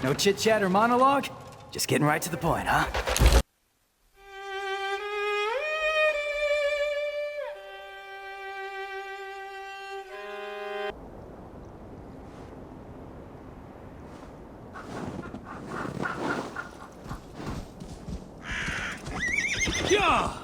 No chit-chat or monologue? Just getting right to the point, huh? Yeah!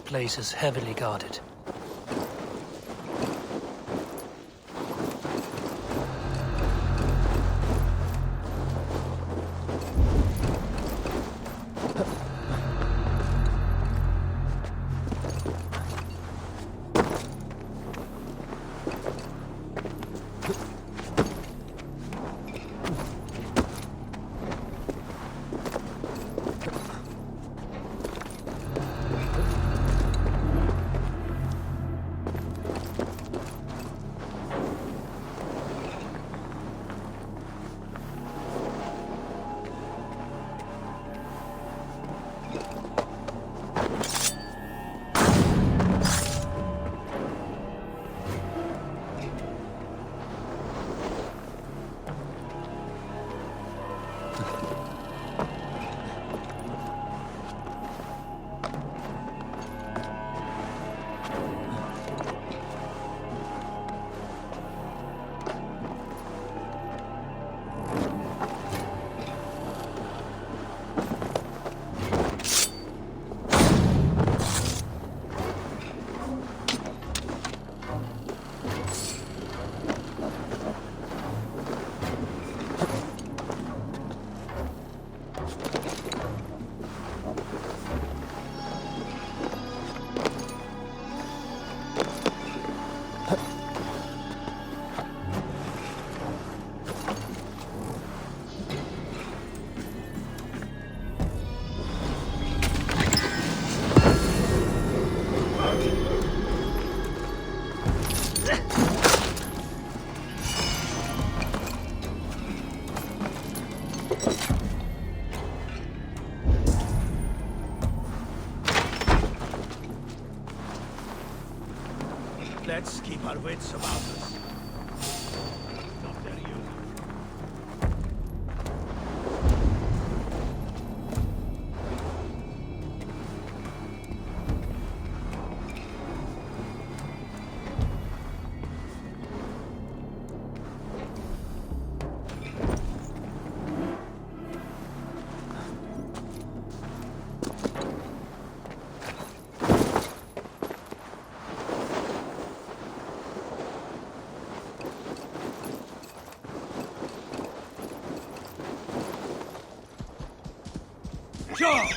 place is heavily guarded. Let's keep our wits about us. Not very useful. Sure.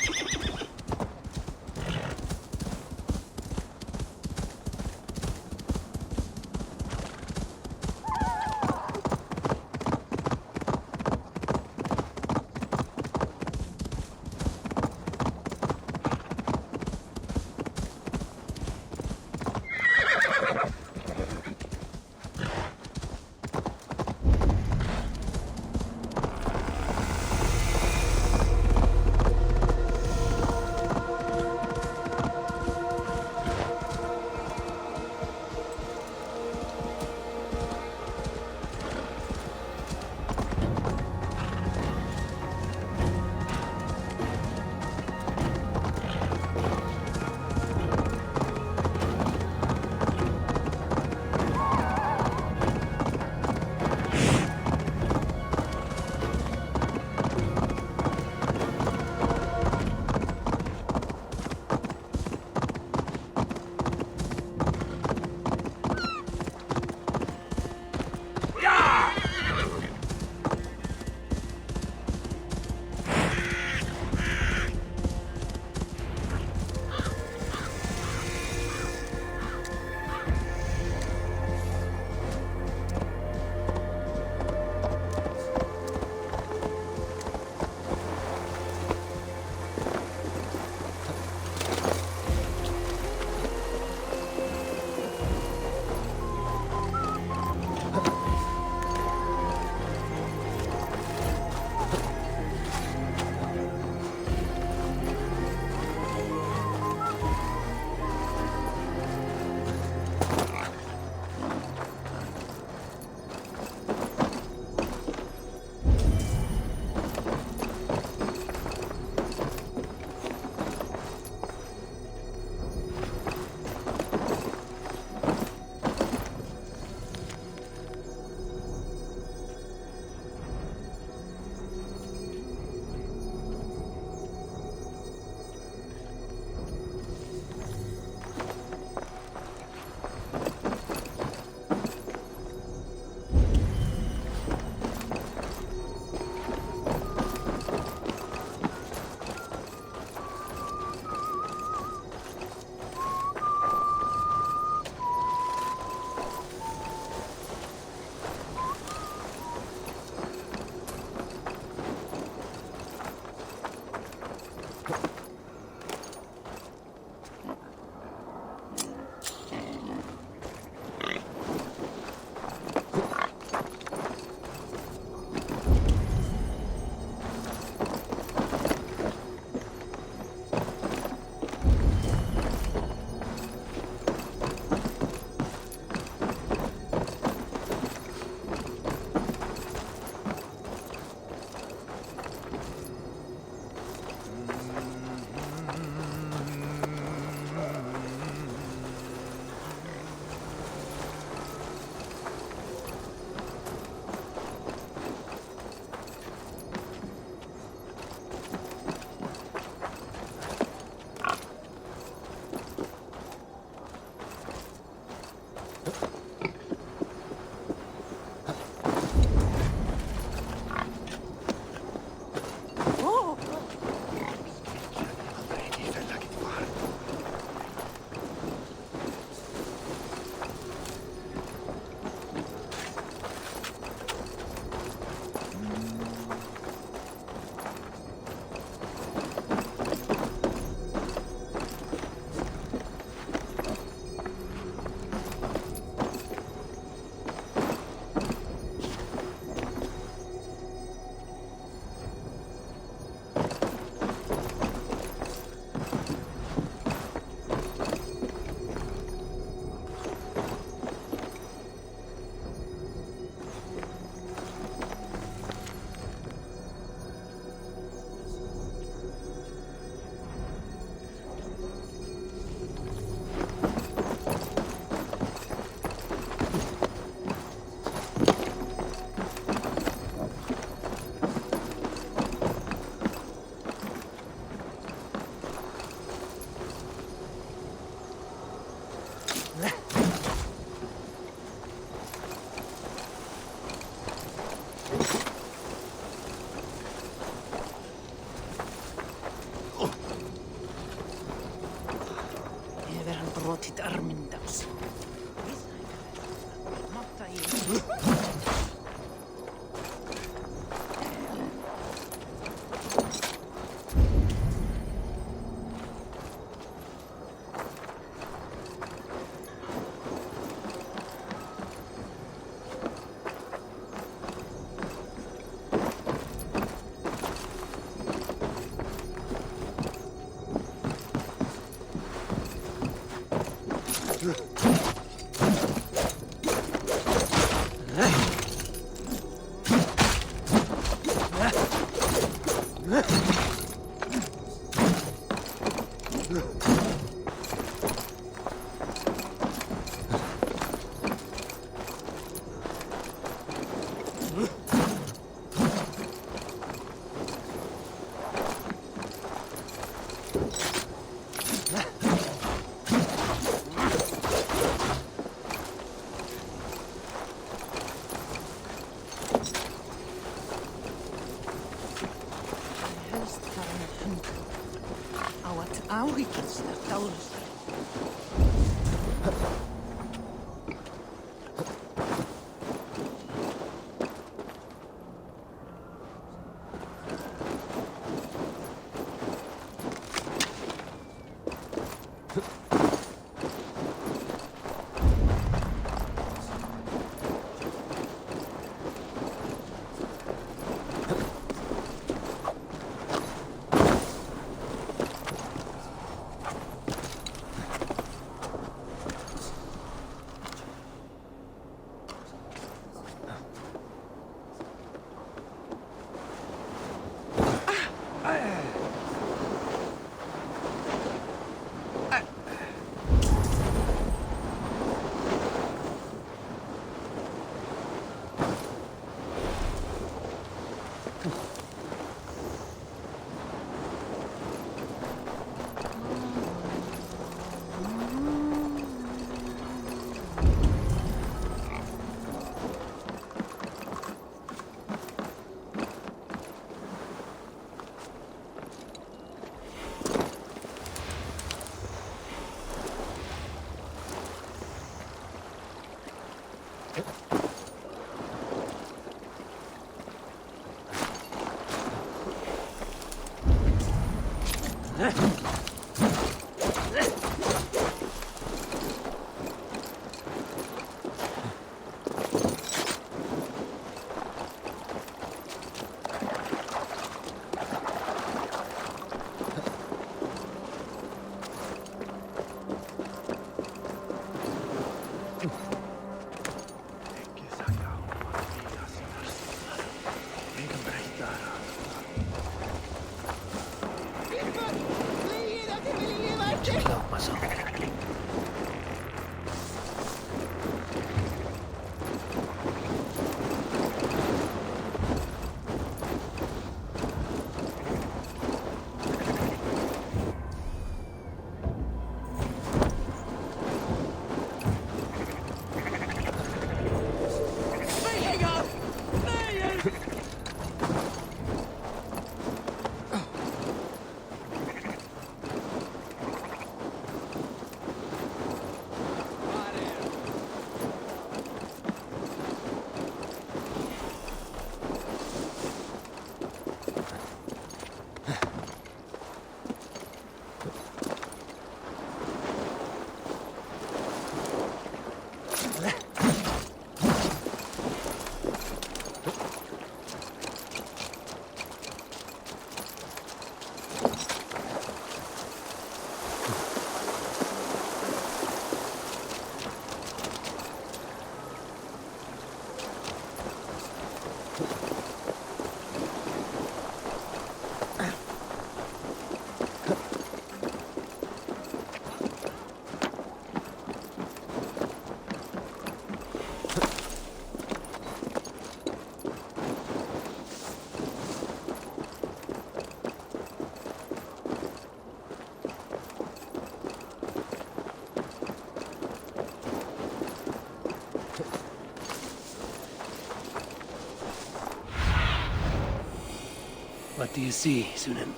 What do you see, Sunan?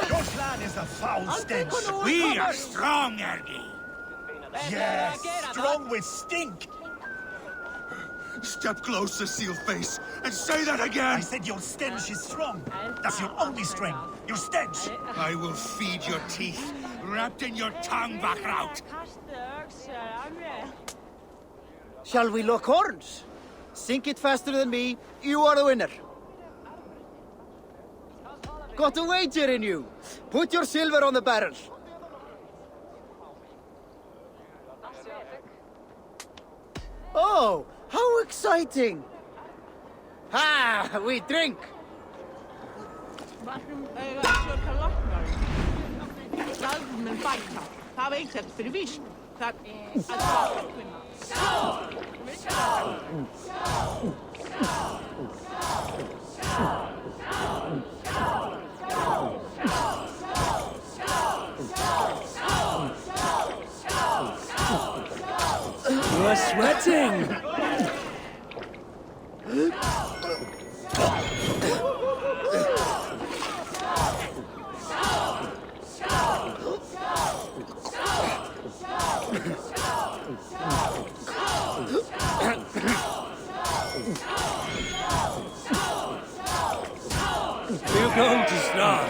Your plan is a foul stench. We are strong, Ergi. Yes, strong with stink. Step closer, seal face, and say that again! I said your stench is strong. That's your only strength. Your stench. I will feed your teeth, wrapped in your tongue back out. Shall we lock horns? Sink it faster than me, you are the winner. Got a wager in you. Put your silver on the barrel. Oh, how exciting! Ha! We drink! You're sweating! We're going to start.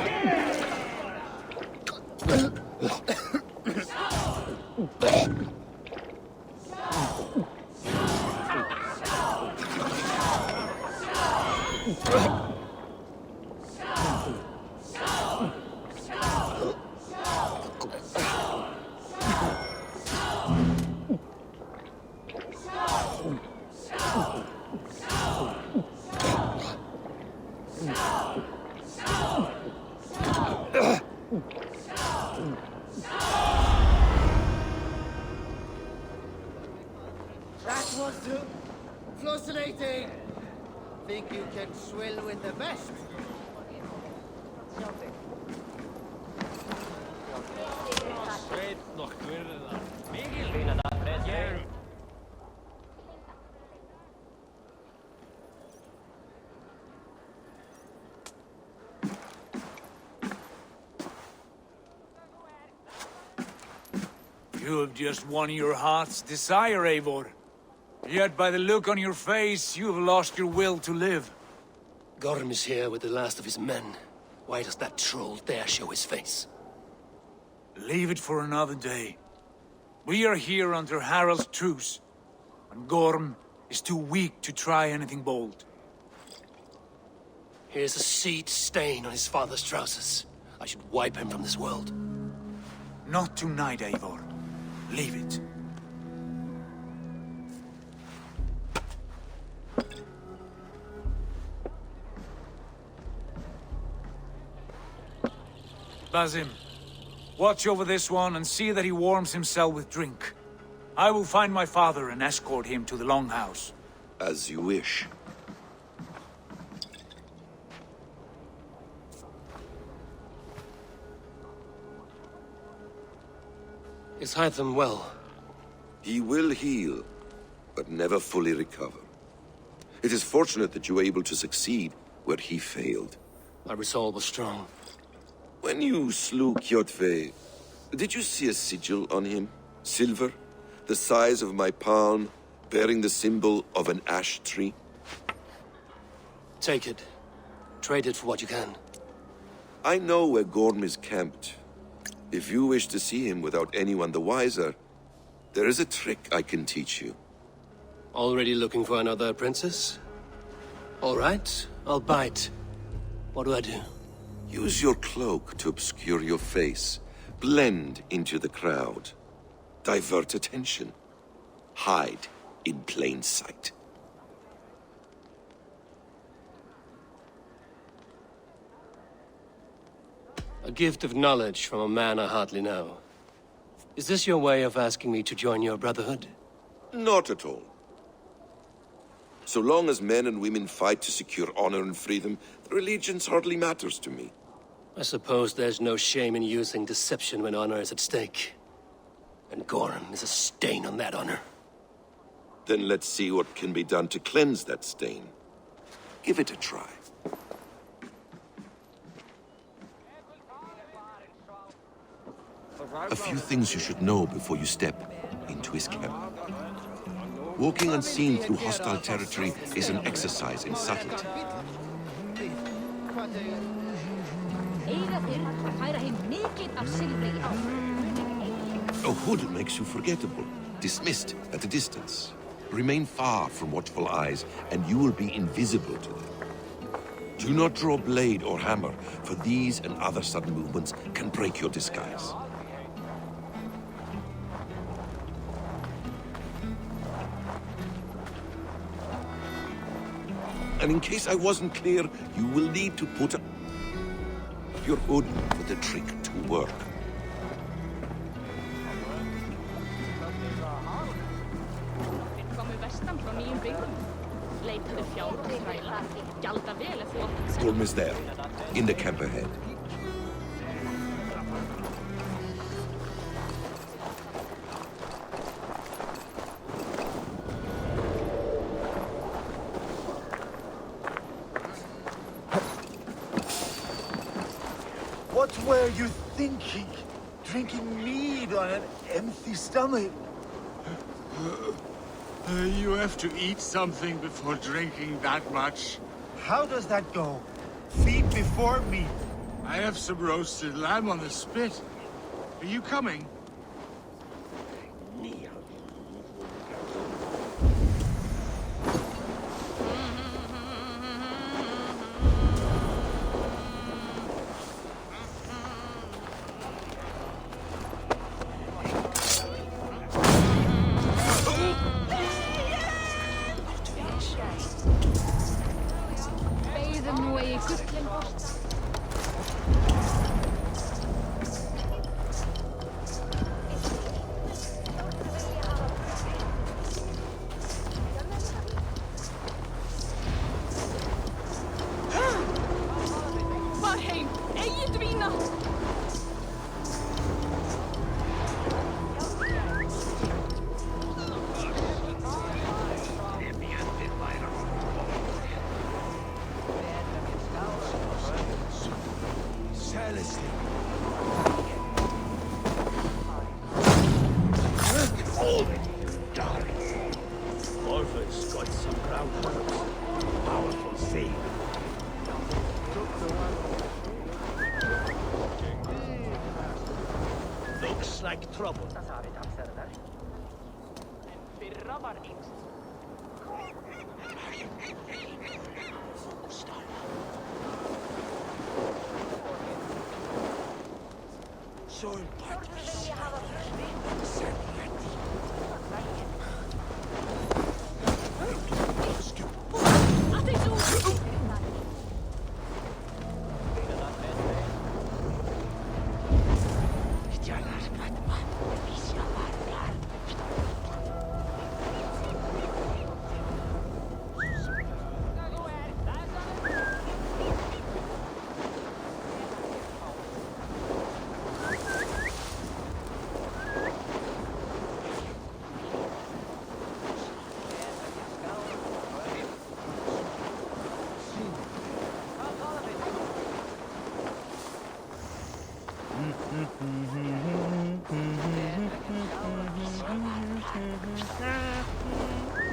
That was fascinating! Think you can swill with the best? You have just won your heart's desire, Eivor. Yet by the look on your face, you have lost your will to live. Gorm is here with the last of his men. Why does that troll dare show his face? Leave it for another day. We are here under Harald's truce, and Gorm is too weak to try anything bold. Here's a seed stain on his father's trousers. I should wipe him from this world. Not tonight, Eivor. Leave it. Basim, watch over this one and see that he warms himself with drink. I will find my father and escort him to the Longhouse. As you wish. Is Hytham well? He will heal, but never fully recover. It is fortunate that you were able to succeed where he failed. My resolve was strong. When you slew Kjotve, did you see a sigil on him? Silver, the size of my palm, bearing the symbol of an ash tree? Take it. Trade it for what you can. I know where Gorm is camped. If you wish to see him without anyone the wiser, there is a trick I can teach you. Already looking for another princess? All right, I'll bite. What do I do? Use your cloak to obscure your face. Blend into the crowd. Divert attention. Hide in plain sight. A gift of knowledge from a man I hardly know. Is this your way of asking me to join your brotherhood? Not at all. So long as men and women fight to secure honor and freedom, their allegiance hardly matters to me. I suppose there's no shame in using deception when honor is at stake. And Gorm is a stain on that honor. Then let's see what can be done to cleanse that stain. Give it a try. A few things you should know before you step into his camp. Walking unseen through hostile territory is an exercise in subtlety. A hood makes you forgettable, dismissed at a distance. Remain far from watchful eyes, and you will be invisible to them. Do not draw blade or hammer, for these and other sudden movements can break your disguise. And in case I wasn't clear, you will need to put up your hood for the trick to work. Gorm is there, in the camp ahead. What were you thinking? Drinking mead on an empty stomach? You have to eat something before drinking that much. How does that go? Feet before meat. I have some roasted lamb on the spit. Are you coming? Orphan's got some ground herbs. Powerful thing. Looks like trouble.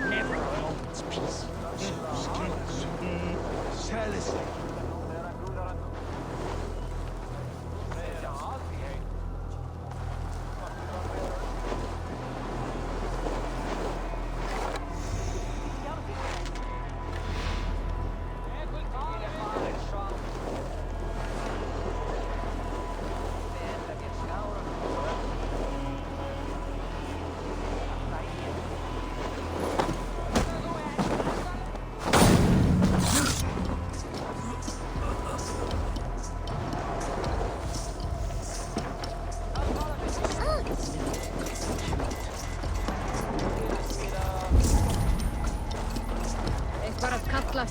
Never a moment's peace. Zealously.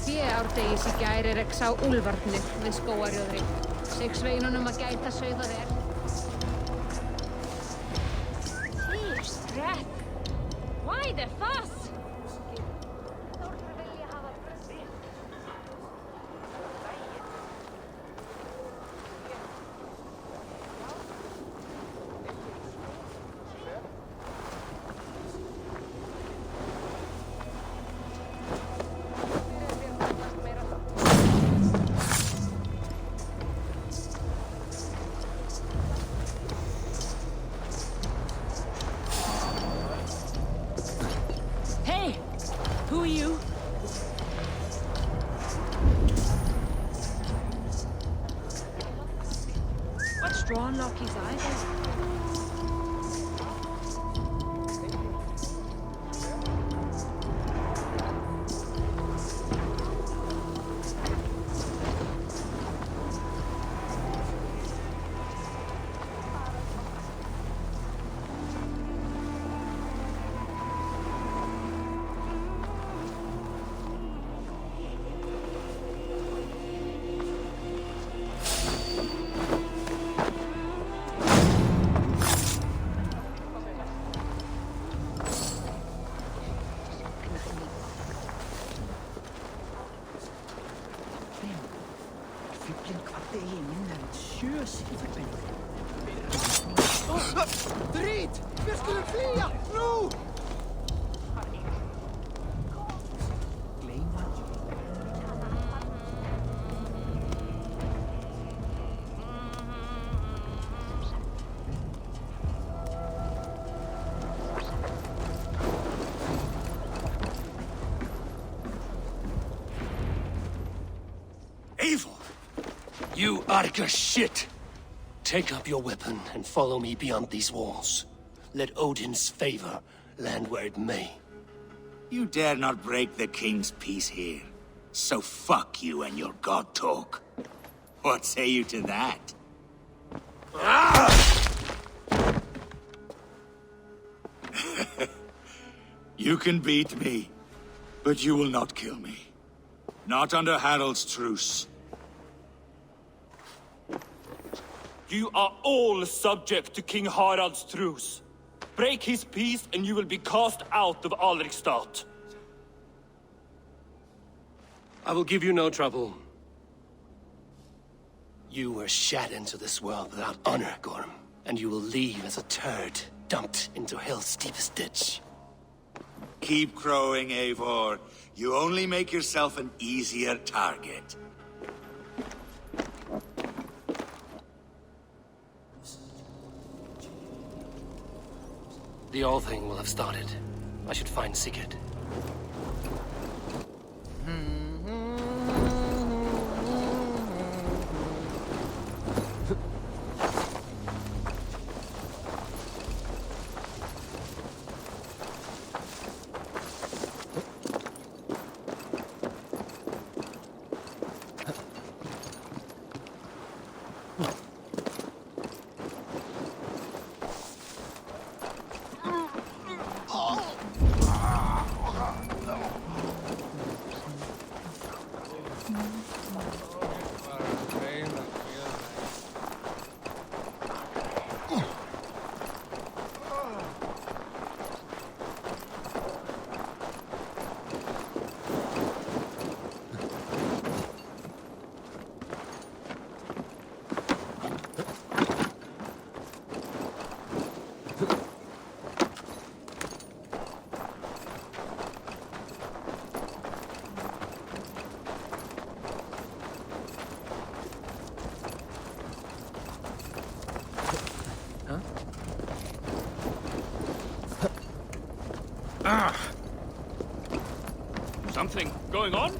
Fé árdegis í gær sá úlfarnir við skógarjóðri. Sig sveinunum að gæta sauða þér. Fierce breath. Why the fuss? Shit! Vi skulle fly! Nu! Eivor! You Arga shit! Take up your weapon and follow me beyond these walls. Let Odin's favor land where it may. You dare not break the king's peace here. So fuck you and your god talk. What say you to that? You can beat me, but you will not kill me. Not under Harald's truce. You are all subject to King Harald's truce. Break his peace and you will be cast out of Alrikstad. I will give you no trouble. You were shat into this world without honor, Gorm, and you will leave as a turd dumped into hell's deepest ditch. Keep crowing, Eivor. You only make yourself an easier target. The All-Thing will have started. I should find Sigurd. Something going on?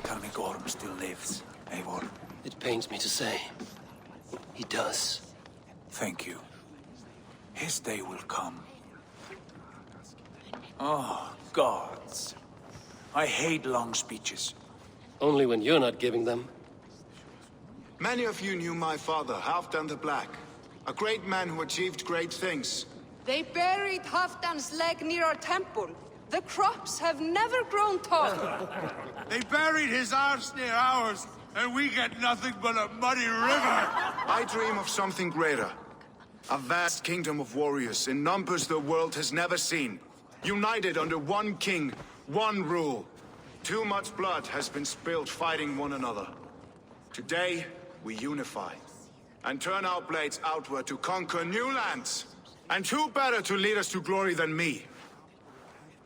Tell me Gorm still lives, Eivor. It pains me to say. He does. Thank you. His day will come. Oh, gods. I hate long speeches. Only when you're not giving them. Many of you knew my father, Halfdan the Black. A great man who achieved great things. They buried Halfdan's leg near our temple. The crops have never grown tall. They buried his arse near ours, and we get nothing but a muddy river. I dream of something greater. A vast kingdom of warriors in numbers the world has never seen. United under one king, one rule. Too much blood has been spilled fighting one another. Today, we unify. And turn our blades outward to conquer new lands. And who better to lead us to glory than me?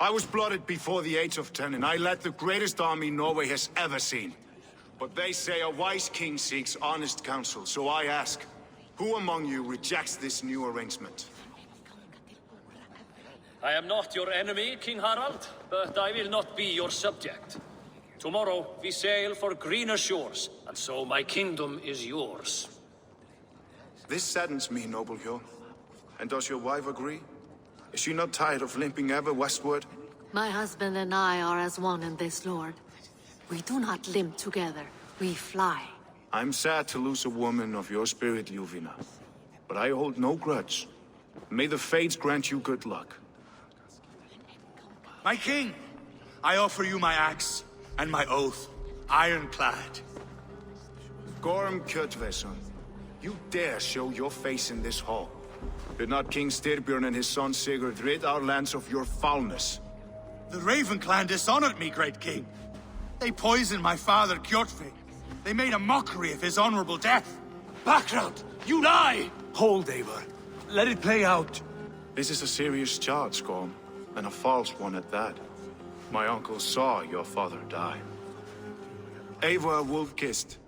I was blooded before the age of 10, and I led the greatest army Norway has ever seen. But they say a wise king seeks honest counsel, so I ask, who among you rejects this new arrangement? I am not your enemy, King Harald, but I will not be your subject. Tomorrow we sail for greener shores, and so my kingdom is yours. This saddens me, noble Hjorn. And does your wife agree? Is she not tired of limping ever westward? My husband and I are as one in this, Lord. We do not limp together. We fly. I'm sad to lose a woman of your spirit, Ljuvina. But I hold no grudge. May the fates grant you good luck. My king, I offer you my axe and my oath, ironclad. Gorm Kjotve, son. You dare show your face in this hall. Did not King Styrbjorn and his son Sigurd rid our lands of your foulness? The Raven clan dishonored me, great king. They poisoned my father, Kjotve. They made a mockery of his honorable death. Background! You lie! Hold, Eivor. Let it play out. This is a serious charge, Gorm, and a false one at that. My uncle saw your father die. Eivor Wolf-Kissed,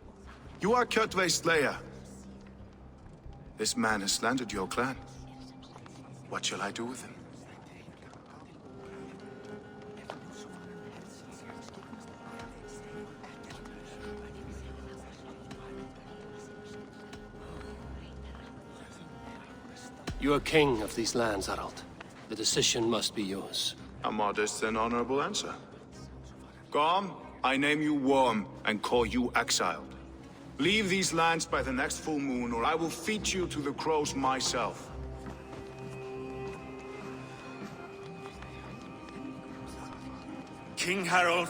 you are Kjotve's slayer. This man has slandered your clan. What shall I do with him? You are king of these lands, Harald. The decision must be yours. A modest and honorable answer. Gorm, I name you Worm and call you exiled. Leave these lands by the next full moon, or I will feed you to the crows myself. King Harald,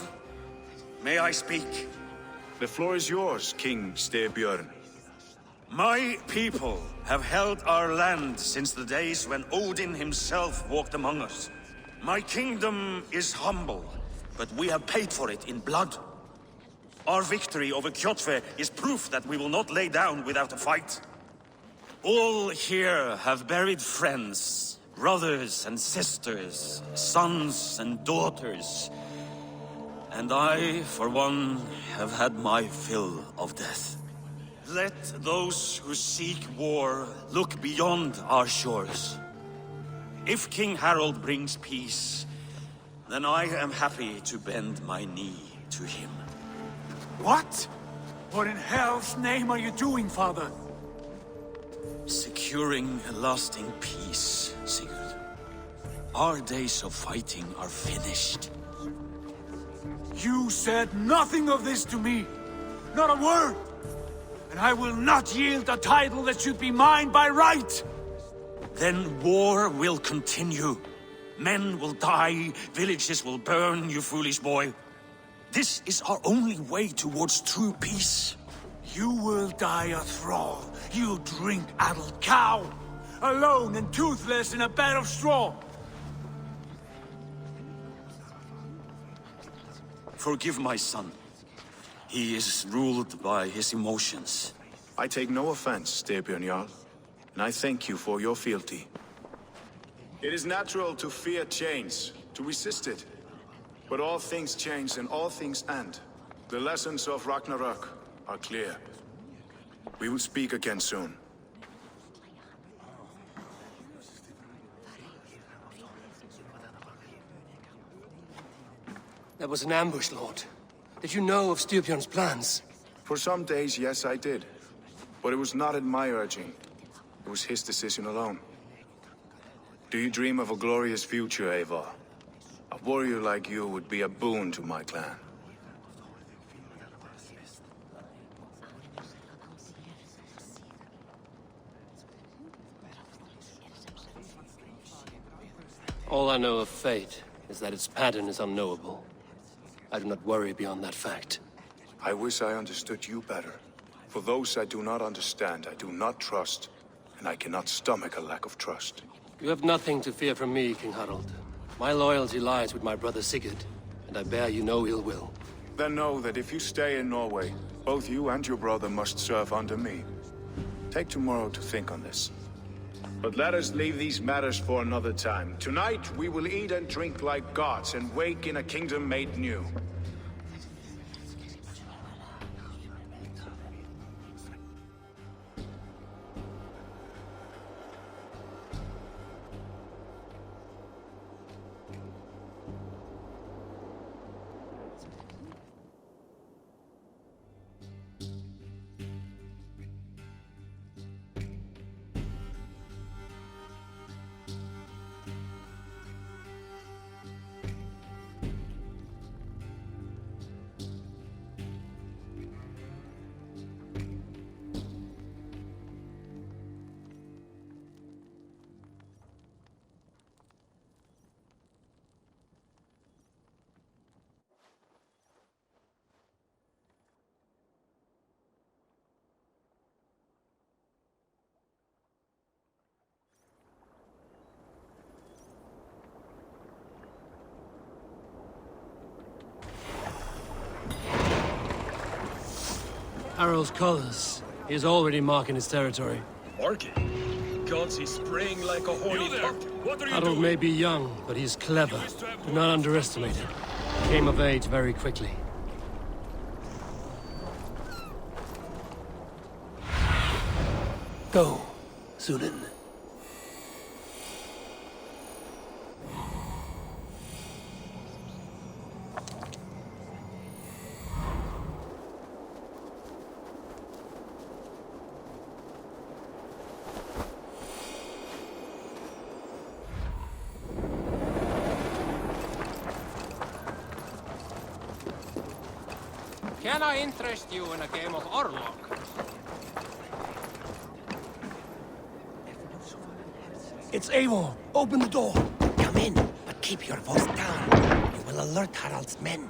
may I speak? The floor is yours, King Styrbjorn. My people have held our land since the days when Odin himself walked among us. My kingdom is humble, but we have paid for it in blood. Our victory over Kjotve is proof that we will not lay down without a fight. All here have buried friends, brothers and sisters, sons and daughters. And I, for one, have had my fill of death. Let those who seek war look beyond our shores. If King Harald brings peace, then I am happy to bend my knee to him. What? What in hell's name are you doing, father? Securing a lasting peace, Sigurd. Our days of fighting are finished. You said nothing of this to me. Not a word. And I will not yield a title that should be mine by right. Then war will continue. Men will die, villages will burn, you foolish boy. This is our only way towards true peace. You will die a thrall, you drink-addled cow. Alone and toothless in a bed of straw. Forgive my son. He is ruled by his emotions. I take no offense, Styrbjorn Jarl, and I thank you for your fealty. It is natural to fear change, to resist it. But all things change and all things end. The lessons of Ragnarok are clear. We will speak again soon. That was an ambush, Lord. Did you know of Styrbjorn's plans? For some days, yes, I did. But it was not at my urging. It was his decision alone. Do you dream of a glorious future, Eivor? A warrior like you would be a boon to my clan. All I know of fate is that its pattern is unknowable. I do not worry beyond that fact. I wish I understood you better. For those I do not understand, I do not trust, and I cannot stomach a lack of trust. You have nothing to fear from me, King Harald. My loyalty lies with my brother Sigurd, and I bear you no ill will. Then know that if you stay in Norway, both you and your brother must serve under me. Take tomorrow to think on this. But let us leave these matters for another time. Tonight, we will eat and drink like gods and wake in a kingdom made new. Harald's colors. He is already marking his territory. Marking? Gods, he's spraying like a horny pup. What are you Harold doing? may be young, but he's clever. Do not underestimate him. He came of age very quickly. Go, Sunan. Can I interest you in a game of Prologue? It's Eivor! Open the door! Come in, but keep your voice down. You will alert Harald's men.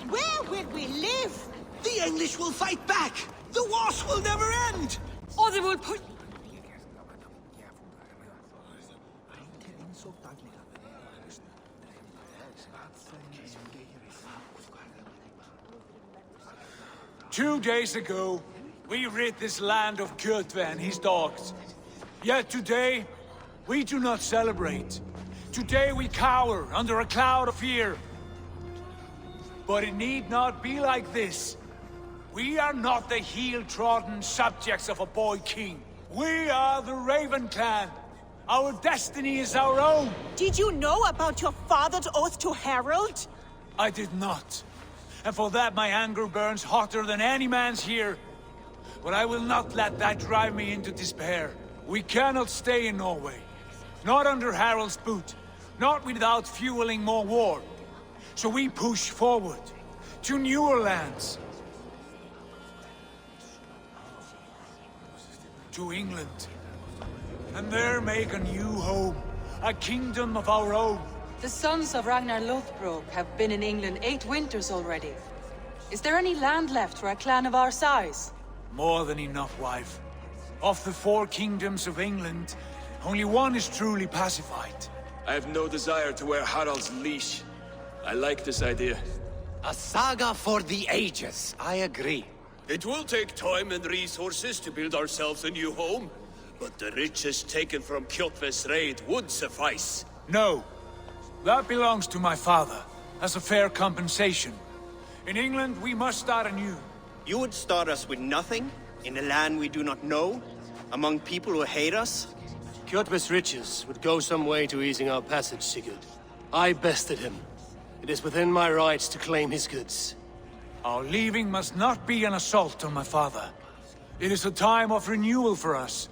Where will we live? The English will fight back! The wars will never end! Or they will put... Two days ago, we rid this land of Kjotve and his dogs. Yet today, we do not celebrate. Today we cower under a cloud of fear. But it need not be like this. We are not the heel-trodden subjects of a boy king. We are the Raven clan. Our destiny is our own. Did you know about your father's oath to Harald? I did not. And for that my anger burns hotter than any man's here. But I will not let that drive me into despair. We cannot stay in Norway. Not under Harald's boot. Not without fueling more war. So we push forward. To newer lands. To England. And there make a new home. A kingdom of our own. The sons of Ragnar Lothbrok have been in England 8 winters already. Is there any land left for a clan of our size? More than enough, wife. Of the 4 kingdoms of England, only one is truly pacified. I have no desire to wear Harald's leash. I like this idea. A saga for the ages, I agree. It will take time and resources to build ourselves a new home, but the riches taken from Kjotve's raid would suffice. No. That belongs to my father, as a fair compensation. In England, we must start anew. You would start us with nothing? In a land we do not know? Among people who hate us? Kjotve's riches would go some way to easing our passage, Sigurd. I bested him. It is within my rights to claim his goods. Our leaving must not be an assault on my father. It is a time of renewal for us.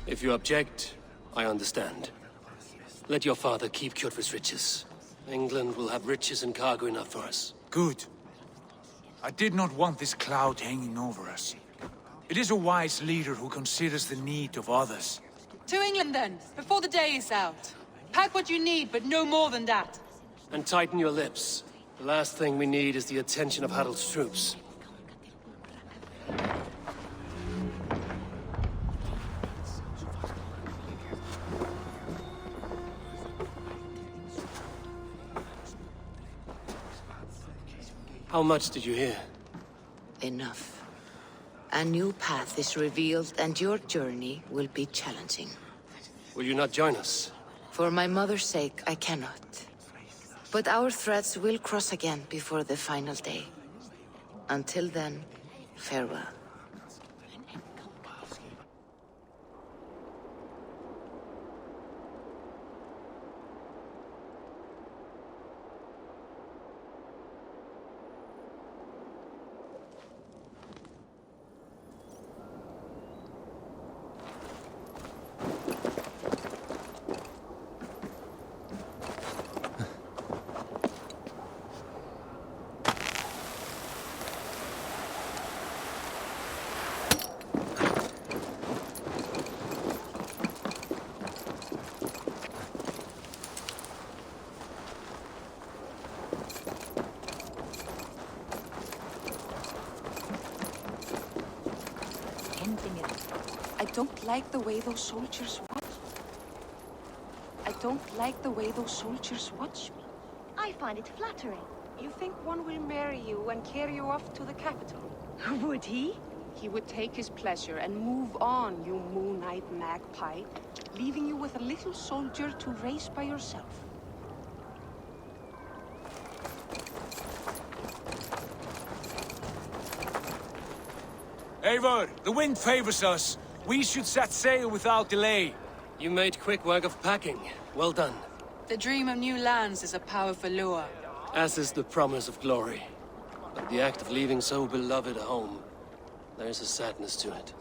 If you object, I understand. Let your father keep Kjotve's riches. England will have riches and cargo enough for us. Good. I did not want this cloud hanging over us. It is a wise leader who considers the need of others. To England then, before the day is out. Pack what you need, but no more than that. And tighten your lips. The last thing we need is the attention of Harald's troops. How much did you hear? Enough. A new path is revealed and your journey will be challenging. Will you not join us? For my mother's sake, I cannot. But our threads will cross again before the final day. Until then, farewell. don't like the way those soldiers watch. I don't like the way those soldiers watch me. I find it flattering. You think one will marry you and carry you off to the capital? Would he? He would take his pleasure and move on, you moon-eyed magpie, leaving you with a little soldier to raise by yourself. Eivor, the wind favors us. We should set sail without delay. You made quick work of packing. Well done. The dream of new lands is a powerful lure. As is the promise of glory. But the act of leaving so beloved a home, there is a sadness to it.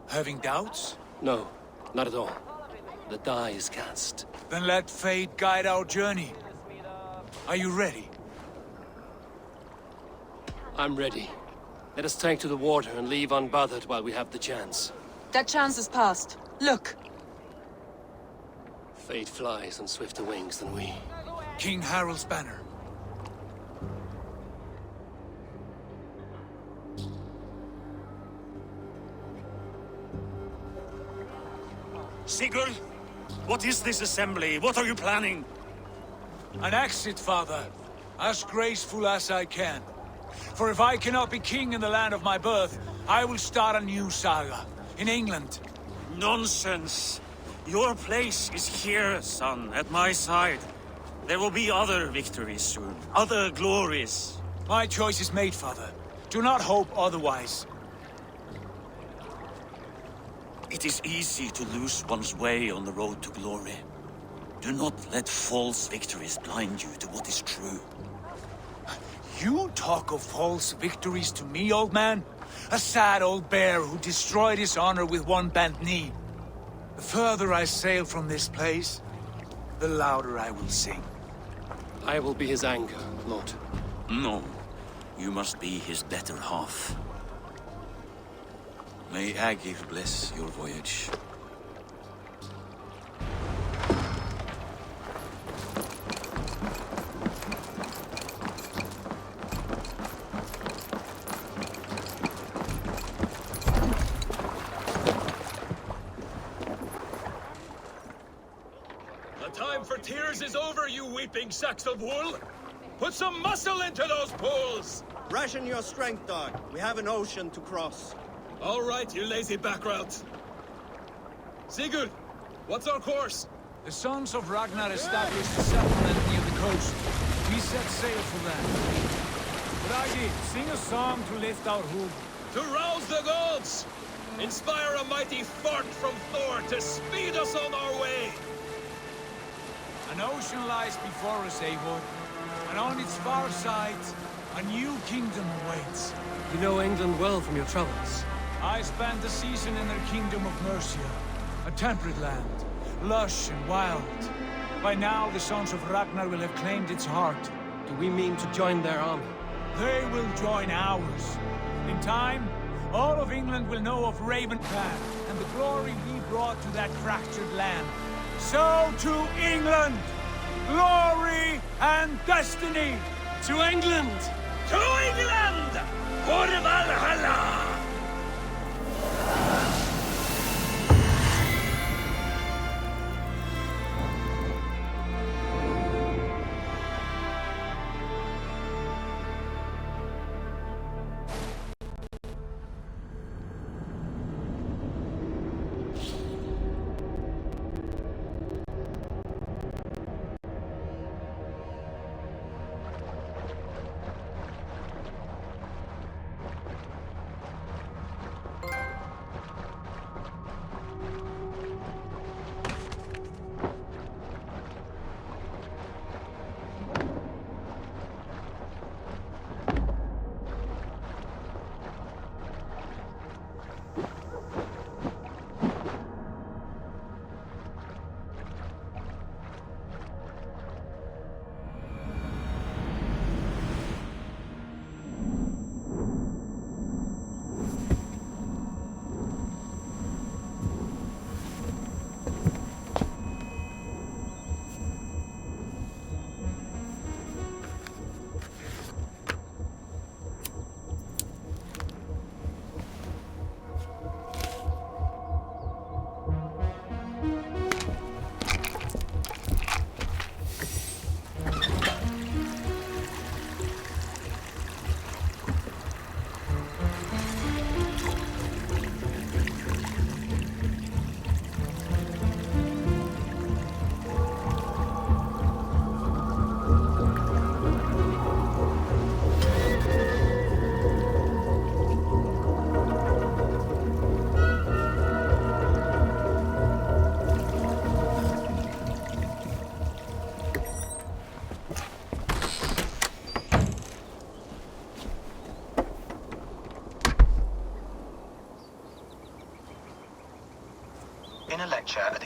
Having doubts? No, not at all. The die is cast. Then let fate guide our journey. Are you ready? I'm ready. Let us take to the water and leave unbothered while we have the chance. That chance is past. Look! Fate flies on swifter wings than we. King Harald's banner. Sigurd, what is this assembly? What are you planning? An exit, father. As graceful as I can. For if I cannot be king in the land of my birth, I will start a new saga. In England. Nonsense. Your place is here, son, at my side. There will be other victories soon. Other glories. My choice is made, father. Do not hope otherwise. It is easy to lose one's way on the road to glory. Do not let false victories blind you to what is true. You talk of false victories to me, old man? A sad old bear who destroyed his honor with one bent knee. The further I sail from this place, the louder I will sing. I will be his anger, Lord. No. You must be his better half. May Agir bless your voyage. The time for tears is over, you weeping sacks of wool! Put some muscle into those pools! Ration your strength, dog. We have an ocean to cross. All right, you lazy backrout. Sigurd, what's our course? The sons of Ragnar established a settlement near the coast. We set sail for them. Bragi, sing a song to lift our hood. To rouse the gods! Inspire a mighty fart from Thor to speed us on our way! An ocean lies before us, Eivor. And on its far side, a new kingdom awaits. You know England well from your travels. I spent a season in their kingdom of Mercia. A temperate land, lush and wild. By now, the sons of Ragnar will have claimed its heart. Do we mean to join their army? They will join ours. In time, all of England will know of Raven Clan and the glory we brought to that fractured land. So to England! Glory and destiny! To England! To England! For Valhalla!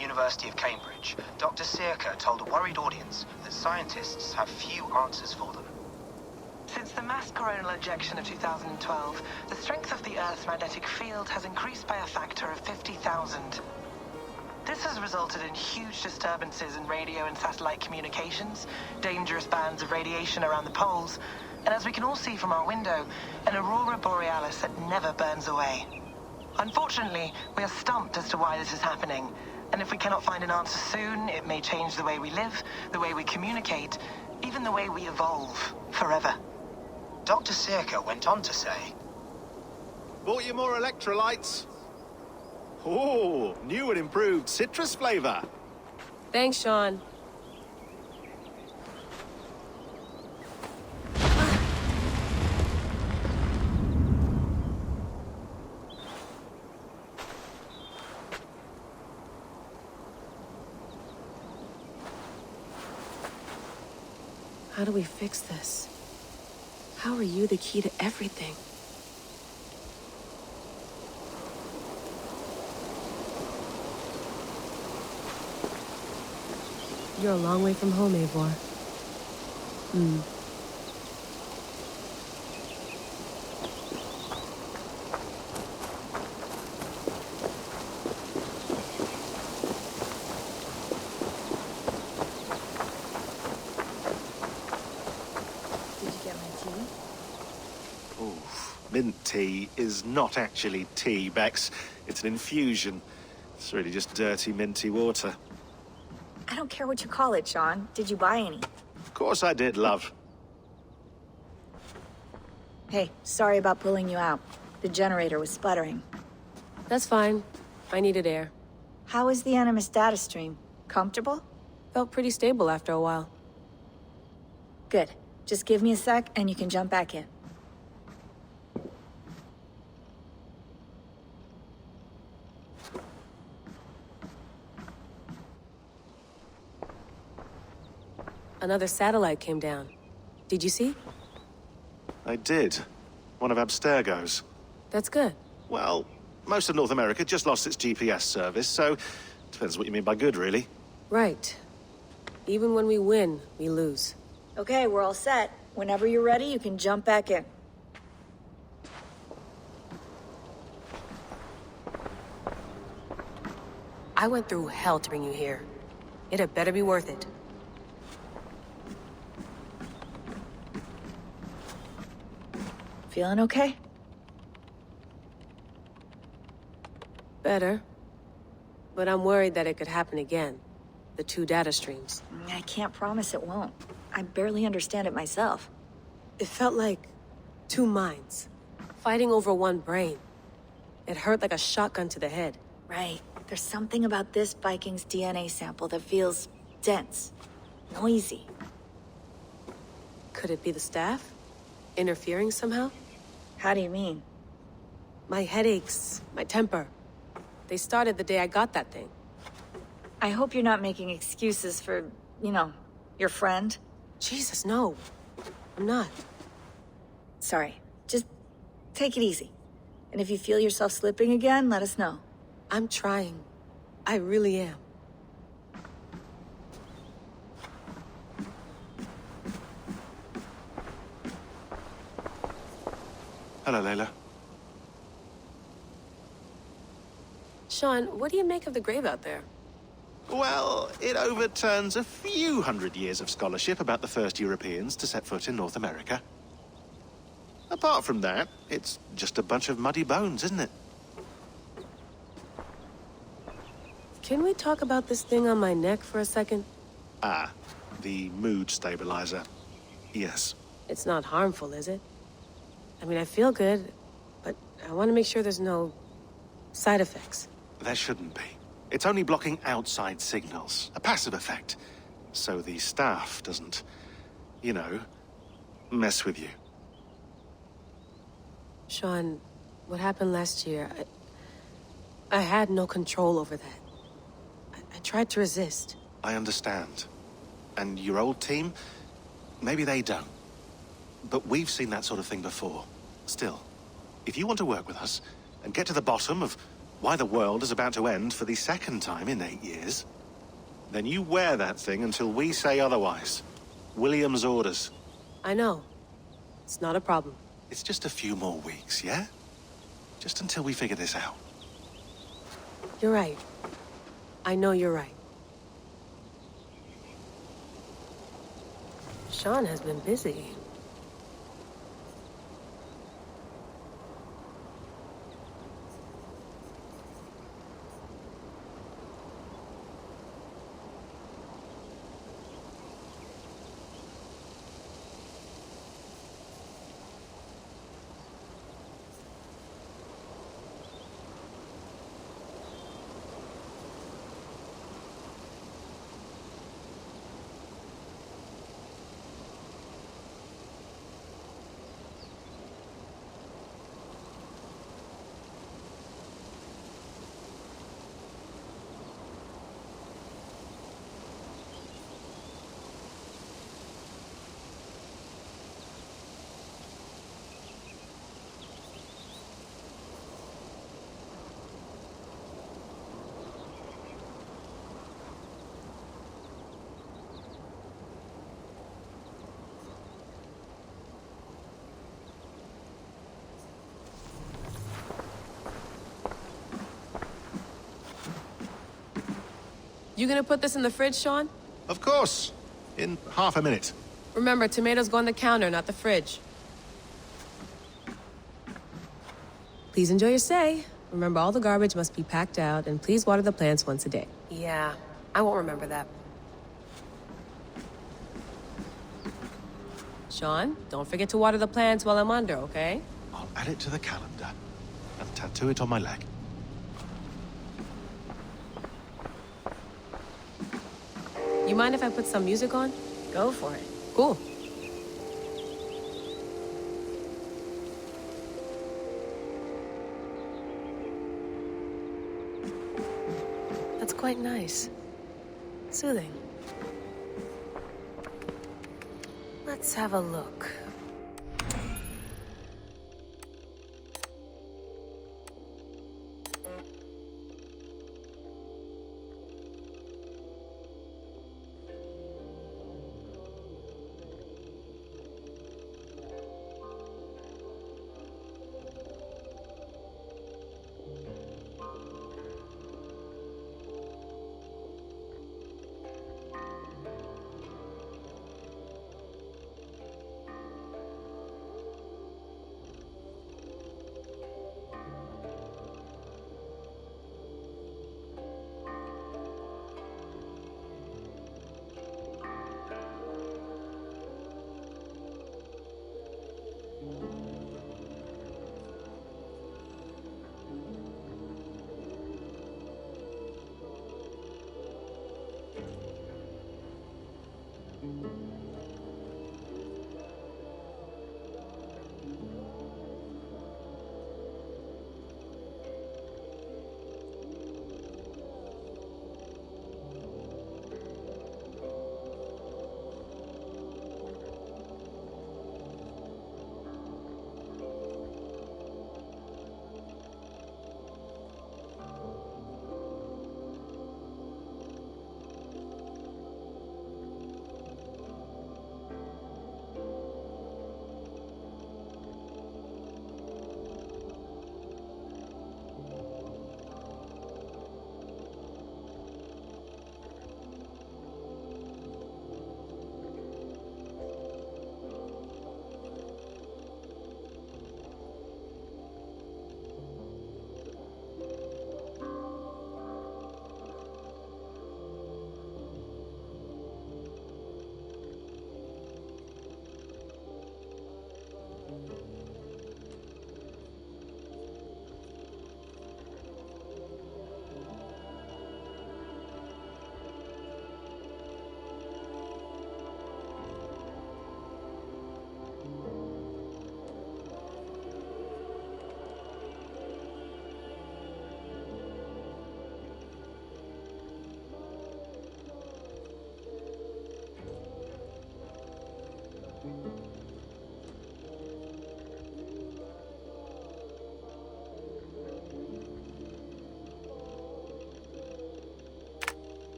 University of Cambridge, Dr. Seer told a worried audience that scientists have few answers for them. Since the mass coronal ejection of 2012, the strength of the Earth's magnetic field has increased by a factor of 50,000. This has resulted in huge disturbances in radio and satellite communications, dangerous bands of radiation around the poles, and as we can all see from our window, an aurora borealis that never burns away. Unfortunately, we are stumped as to why this is happening, and if we cannot find an answer soon, it may change the way we live, the way we communicate, even the way we evolve, forever. Dr. Seer went on to say, Bought you more electrolytes? Oh, new and improved citrus flavor. Thanks, Sean. How do we fix this? How are you the key to everything? You're a long way from home, Eivor. Mint tea is not actually tea, Bex. It's an infusion. It's really just dirty, minty water. I don't care what you call it, Sean. Did you buy any? Of course I did, love. Hey, sorry about pulling you out. The generator was sputtering. That's fine. I needed air. How is the Animus data stream? Comfortable? Felt pretty stable after a while. Good. Just give me a sec and you can jump back in. Another satellite came down. Did you see? I did. One of Abstergo's. That's good. Well, most of North America just lost its GPS service, so depends what you mean by good, really. Right. Even when we win, we lose. Okay, we're all set. Whenever you're ready, you can jump back in. I went through hell to bring you here. It had better be worth it. Feeling okay? Better. But I'm worried that it could happen again. The two data streams. I can't promise it won't. I barely understand it myself. It felt like two minds, fighting over one brain. It hurt like a shotgun to the head. Right. There's something about this Viking's DNA sample that feels dense, noisy. Could it be the staff? Interfering somehow? How do you mean? My headaches, my temper. They started the day I got that thing. I hope you're not making excuses for, you know, your friend. Jesus, no. I'm not. Sorry. Just take it easy. And if you feel yourself slipping again, let us know. I'm trying. I really am. Hello, Layla. Sean, what do you make of the grave out there? Well, it overturns a few hundred years of scholarship about the first Europeans to set foot in North America. Apart from that, it's just a bunch of muddy bones, isn't it? Can we talk about this thing on my neck for a second? Ah, the mood stabilizer. Yes. It's not harmful, is it? I mean, I feel good, but I want to make sure there's no side effects. There shouldn't be. It's only blocking outside signals, a passive effect. So the staff doesn't, you know, mess with you. Sean, what happened last year, I had no control over that. I tried to resist. I understand. And your old team, maybe they don't. But we've seen that sort of thing before. Still, if you want to work with us and get to the bottom of why the world is about to end for the second time in 8 years, then you wear that thing until we say otherwise. William's orders. I know. It's not a problem. It's just a few more weeks, yeah? Just until we figure this out. You're right. I know you're right. Sean has been busy. You gonna put this in the fridge, Sean? Of course. In half a minute. Remember, tomatoes go on the counter, not the fridge. Please enjoy your stay. Remember, all the garbage must be packed out, and please water the plants once a day. Yeah, I won't remember that. Sean, don't forget to water the plants while I'm under, okay? I'll add it to the calendar and tattoo it on my leg. You mind if I put some music on? Go for it. Cool. That's quite nice. Soothing. Let's have a look.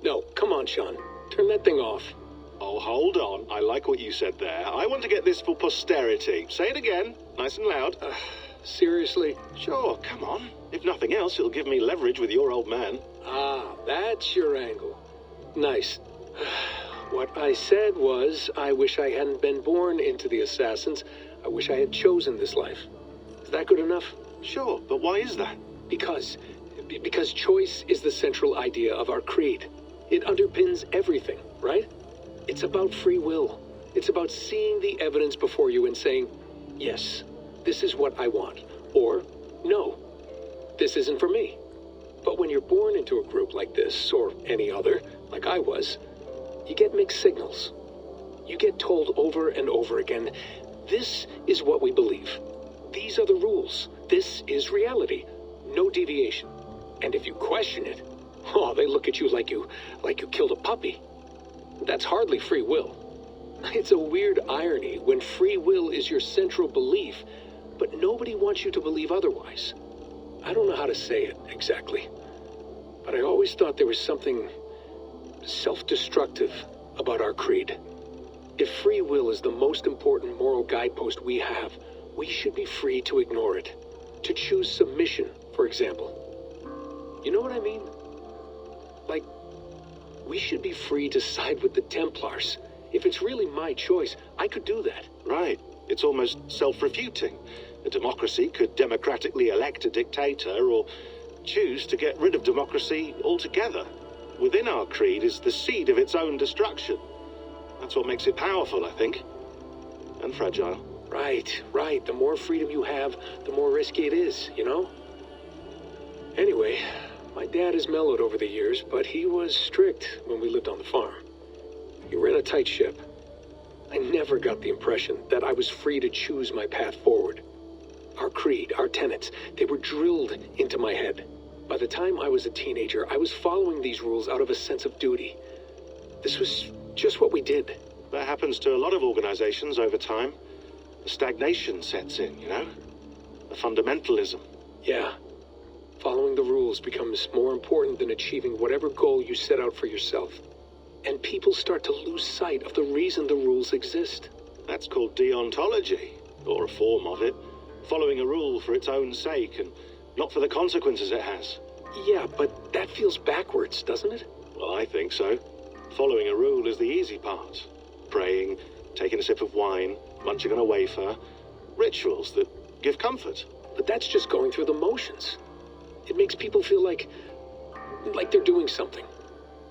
No, come on, Sean. Turn that thing off. Oh, hold on. I like what you said there. I want to get this for posterity. Say it again, nice and loud. Seriously? Sure, come on. If nothing else, it'll give me leverage with your old man. Ah, that's your angle. Nice. What I said was, I wish I hadn't been born into the Assassins. I wish I had chosen this life. Is that good enough? Sure, but why is that? Because choice is the central idea of our creed. It underpins everything, right? It's about free will. It's about seeing the evidence before you and saying, yes, this is what I want. Or, no, this isn't for me. But when you're born into a group like this, or any other, like I was, you get mixed signals. You get told over and over again, this is what we believe. These are the rules. This is reality. No deviation. And if you question it, oh, they look at you like you killed a puppy. That's hardly free will. It's a weird irony when free will is your central belief, but nobody wants you to believe otherwise. I don't know how to say it exactly, but I always thought there was something self-destructive about our creed. If free will is the most important moral guidepost we have, we should be free to ignore it. To choose submission, for example. You know what I mean? Like, we should be free to side with the Templars. If it's really my choice, I could do that. Right. It's almost self-refuting. A democracy could democratically elect a dictator or choose to get rid of democracy altogether. Within our creed is the seed of its own destruction. That's what makes it powerful, I think. And fragile. Right. The more freedom you have, the more risky it is, you know? Anyway, my dad has mellowed over the years, but he was strict when we lived on the farm. He ran a tight ship. I never got the impression that I was free to choose my path forward. Our creed, our tenets, they were drilled into my head. By the time I was a teenager, I was following these rules out of a sense of duty. This was just what we did. That happens to a lot of organizations over time. The stagnation sets in, you know? The fundamentalism. Yeah. Following the rules becomes more important than achieving whatever goal you set out for yourself. And people start to lose sight of the reason the rules exist. That's called deontology, or a form of it. Following a rule for its own sake, and not for the consequences it has. Yeah, but that feels backwards, doesn't it? Well, I think so. Following a rule is the easy part. Praying, taking a sip of wine, munching on a wafer. Rituals that give comfort. But that's just going through the motions. It makes people feel like they're doing something.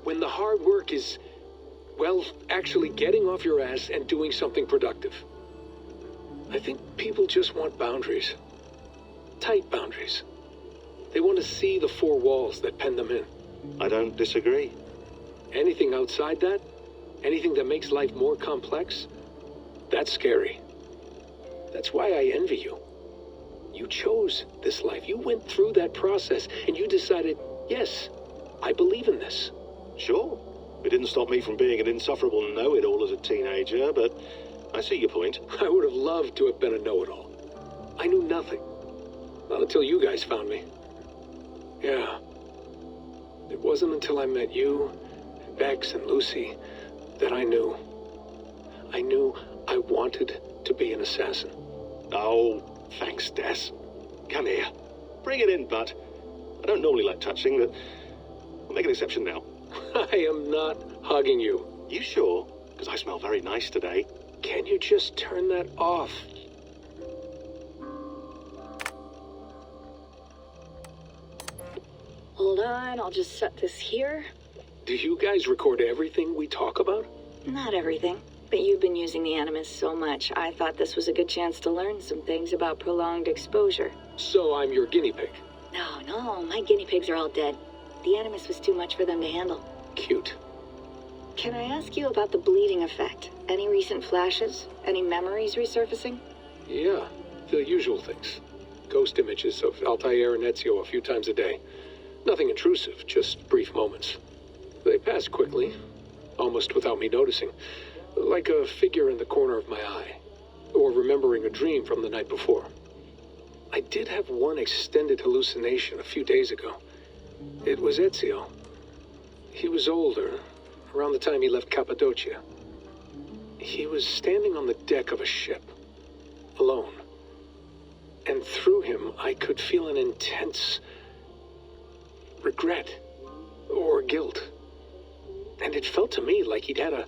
When the hard work is, well, actually getting off your ass and doing something productive. I think people just want boundaries. Tight boundaries. They want to see the four walls that pen them in. I don't disagree. Anything outside that, anything that makes life more complex, that's scary. That's why I envy you. You chose this life. You went through that process and you decided, yes, I believe in this. Sure. It didn't stop me from being an insufferable know-it-all as a teenager, but I see your point. I would have loved to have been a know-it-all. I knew nothing. Not until you guys found me. Yeah. It wasn't until I met you, and Bex and Lucy, that I knew. I knew I wanted to be an assassin. Oh, thanks, Des. Come here. Bring it in, bud. I don't normally like touching, but I'll make an exception now. I am not hugging you. You sure? Because I smell very nice today. Can you just turn that off? Hold on, I'll just set this here. Do you guys record everything we talk about? Not everything, but you've been using the Animus so much, I thought this was a good chance to learn some things about prolonged exposure. So I'm your guinea pig? No, my guinea pigs are all dead. The Animus was too much for them to handle. Cute. Can I ask you about the bleeding effect? Any recent flashes? Any memories resurfacing? Yeah, the usual things. Ghost images of Altair and Ezio a few times a day. Nothing intrusive, just brief moments. They pass quickly, almost without me noticing. Like a figure in the corner of my eye. Or remembering a dream from the night before. I did have one extended hallucination a few days ago. It was Ezio. He was older, around the time he left Cappadocia. He was standing on the deck of a ship, alone. And through him, I could feel an intense regret or guilt. And it felt to me like he'd had a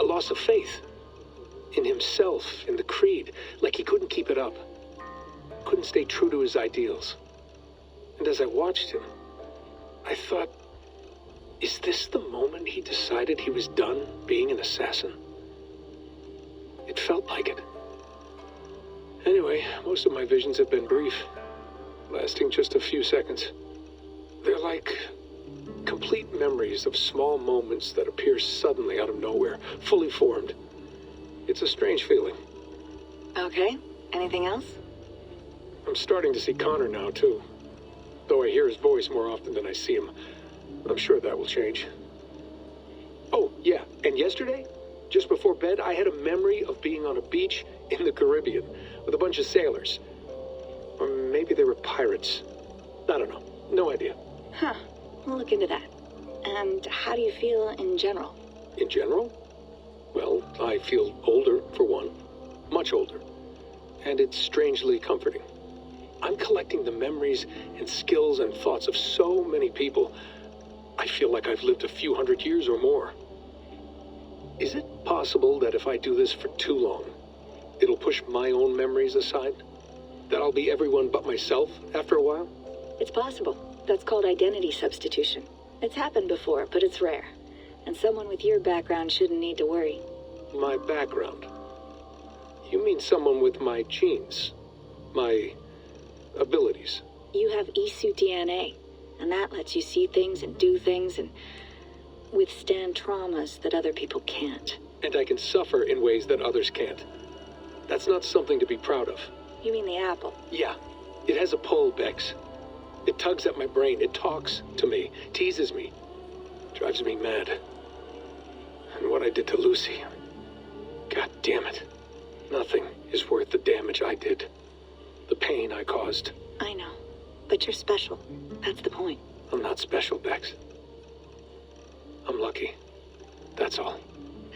loss of faith in himself, in the creed, like he couldn't keep it up, couldn't stay true to his ideals. And as I watched him, I thought, is this the moment he decided he was done being an assassin? It felt like it. Anyway, most of my visions have been brief, lasting just a few seconds. They're like complete memories of small moments that appear suddenly out of nowhere, fully formed. It's a strange feeling. Okay, anything else? I'm starting to see Connor now, too. Though I hear his voice more often than I see him. I'm sure that will change. Oh, yeah, and yesterday, just before bed, I had a memory of being on a beach in the Caribbean with a bunch of sailors. Or maybe they were pirates. I don't know. No idea. Huh. We'll look into that. And how do you feel in general? In general? Well, I feel older, for one. Much older. And it's strangely comforting. I'm collecting the memories and skills and thoughts of so many people. I feel like I've lived a few hundred years or more. Is it possible that if I do this for too long, it'll push my own memories aside? That I'll be everyone but myself after a while? It's possible. That's called identity substitution. It's happened before, but it's rare. And someone with your background shouldn't need to worry. My background? You mean someone with my genes? My abilities? You have Isu DNA, and that lets you see things and do things and withstand traumas that other people can't. And I can suffer in ways that others can't. That's not something to be proud of. You mean the apple? Yeah. It has a pull, Bex. It tugs at my brain. It talks to me. Teases me. Drives me mad. And what I did to Lucy. God damn it. Nothing is worth the damage I did. The pain I caused. I know. But you're special. That's the point. I'm not special, Bex. I'm lucky. That's all.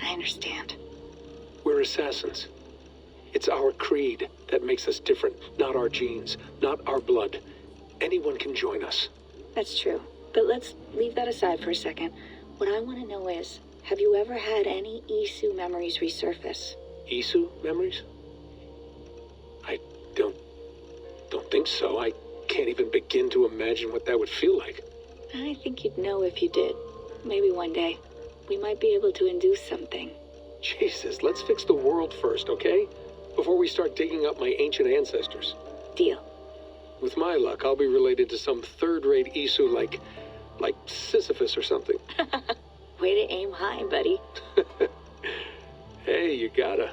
I understand. We're assassins. It's our creed that makes us different, not our genes, not our blood. Anyone can join us. That's true. But let's leave that aside for a second. What I want to know is, have you ever had any Isu memories resurface? Isu memories? I don't think so. I can't even begin to imagine what that would feel like. I think you'd know if you did. Maybe one day. We might be able to induce something. Jesus, let's fix the world first, okay? Before we start digging up my ancient ancestors. Deal. With my luck, I'll be related to some third-rate Isu like Sisyphus or something. Way to aim high, buddy. Hey, you gotta.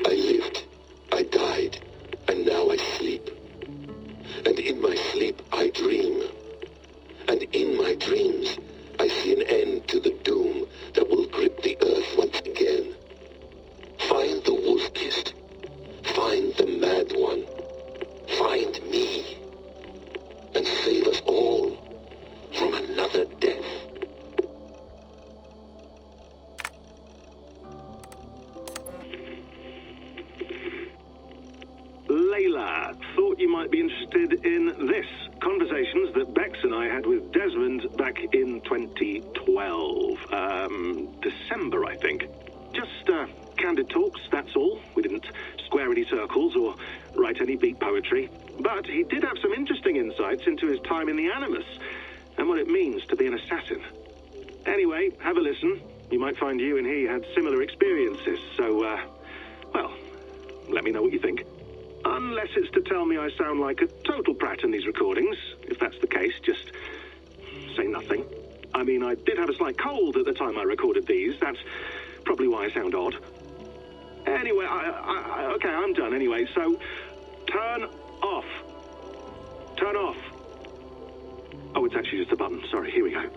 I lived, I died, and now I sleep. And in my sleep I dream. And in my dreams I see an end to the doom that will grip the earth once again. Find the wolf-kissed. Find the mad one. Find me. And save us all from another death. Layla, thought you might be interested in this. Conversations that Bex and I had with Desmond back in 2012. December, I think. Just, candid talks, that's all. We didn't square any circles or write any beat poetry. But he did have some interesting insights into his time in the Animus and what it means to be an assassin. Anyway, have a listen. You might find you and he had similar experiences, so, well, let me know what you think. Unless it's to tell me I sound like a total prat in these recordings. If that's the case, just say nothing. I mean, I did have a slight cold at the time I recorded these. That's probably why I sound odd. Anyway, okay, I'm done anyway, so turn off. Turn off. Oh, it's actually just a button. Sorry, here we go.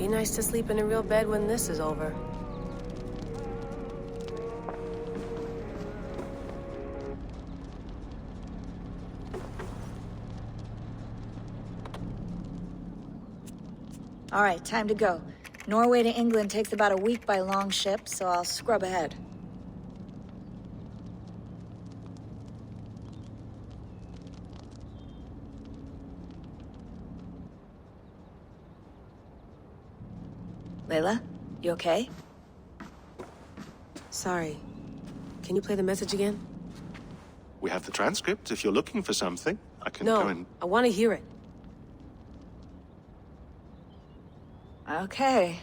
Be nice to sleep in a real bed when this is over. All right, time to go. Norway to England takes about a week by long ship, so I'll scrub ahead. Layla, you okay? Sorry. Can you play the message again? We have the transcript if you're looking for something. I can No, go and... I want to hear it. Okay.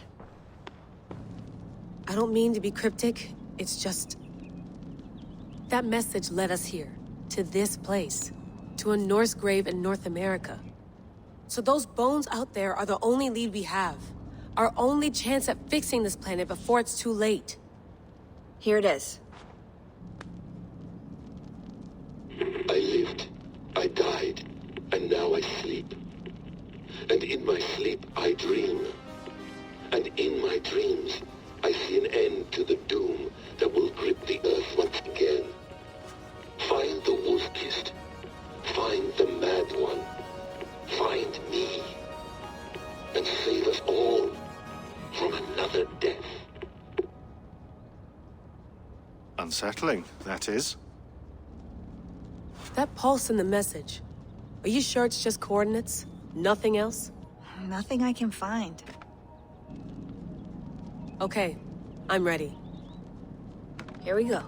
I don't mean to be cryptic, it's just... That message led us here, to this place, to a Norse grave in North America. So those bones out there are the only lead we have. Our only chance at fixing this planet before it's too late. Here it is. I lived, I died, and now I sleep. And in my sleep I dream. And in my dreams, I see an end to the doom that will grip the earth once again. Find the wolf-kissed. Find the mad one. Find me. And save us all from another death. Unsettling, that is. That pulse in the message. Are you sure it's just coordinates? Nothing else? Nothing I can find. Okay, I'm ready. Here we go.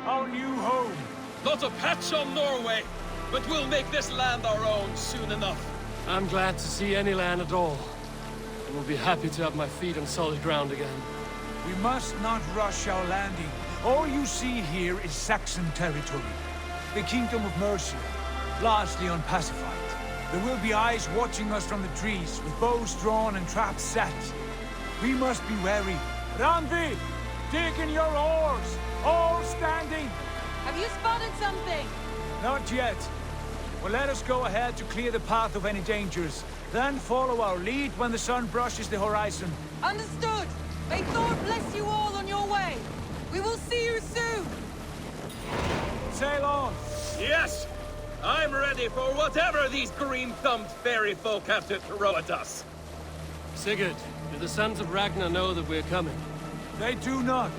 Our new home. Not a patch on Norway, but we'll make this land our own soon enough. I'm glad to see any land at all. And will be happy to have my feet on solid ground again. We must not rush our landing. All you see here is Saxon territory. The Kingdom of Mercia, largely unpacified. There will be eyes watching us from the trees, with bows drawn and traps set. We must be wary. Randvi, dig in your oars! All standing! Have you spotted something? Not yet. Well, let us go ahead to clear the path of any dangers. Then follow our lead when the sun brushes the horizon. Understood! May Thor bless you all on your way! We will see you soon! Sail on! Yes! I'm ready for whatever these green-thumbed fairy folk have to throw at us. Sigurd, do the sons of Ragnar know that we're coming? They do not.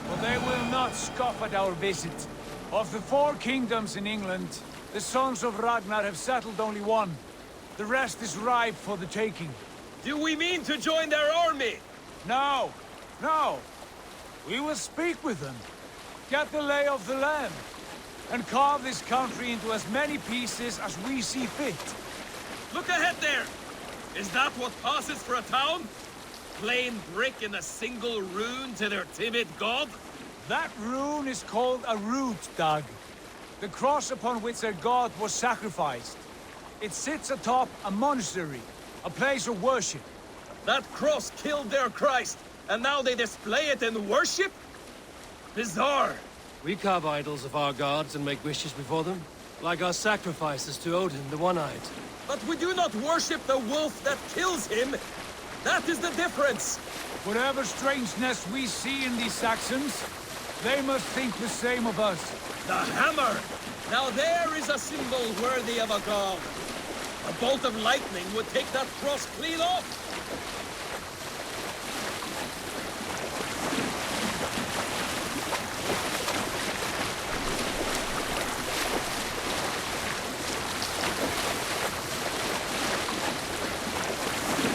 But they will not scoff at our visit. Of the 4 kingdoms in England, the sons of Ragnar have settled only one. The rest is ripe for the taking. Do we mean to join their army? No. No. We will speak with them. Get the lay of the land. And carve this country into as many pieces as we see fit. Look ahead there! Is that what passes for a town? Plain brick in a single rune to their timid god? That rune is called a root, Doug. The cross upon which their god was sacrificed. It sits atop a monastery, a place of worship. That cross killed their Christ, and now they display it in worship? Bizarre. We carve idols of our gods and make wishes before them, like our sacrifices to Odin, the One-Eyed. But we do not worship the wolf that kills him. That is the difference. Whatever strangeness we see in these Saxons, they must think the same of us. The hammer! Now there is a symbol worthy of a god. A bolt of lightning would take that cross clean off.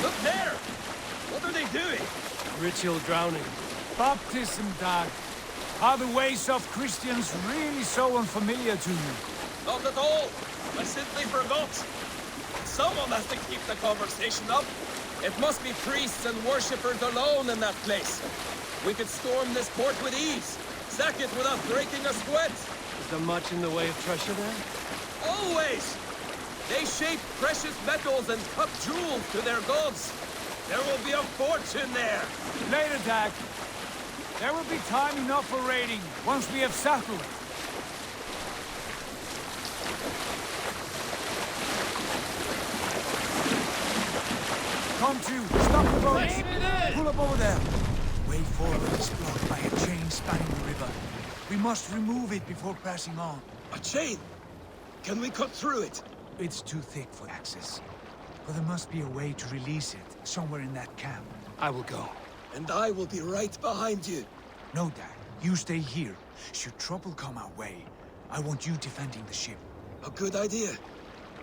Look there! What are they doing? Ritual drowning. Baptism, Dad. Are the ways of Christians really so unfamiliar to you? Not at all. I simply forgot. Someone has to keep the conversation up. It must be priests and worshippers alone in that place. We could storm this port with ease. Sack it without breaking a sweat. Is there much in the way of treasure there? Always! They shape precious metals and cut jewels to their gods. There will be a fortune there. Later, Dag. There will be time enough for raiding, once we have settled. Come to, stop the boats! Pull up over there. Way forward is blocked by a chain spanning the river. We must remove it before pressing on. A chain? Can we cut through it? It's too thick for access. But there must be a way to release it, somewhere in that camp. I will go. And I will be right behind you. No, Dad. You stay here. Should trouble come our way, I want you defending the ship. A good idea.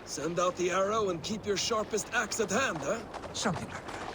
Send out the arrow and keep your sharpest axe at hand, huh? Something like that.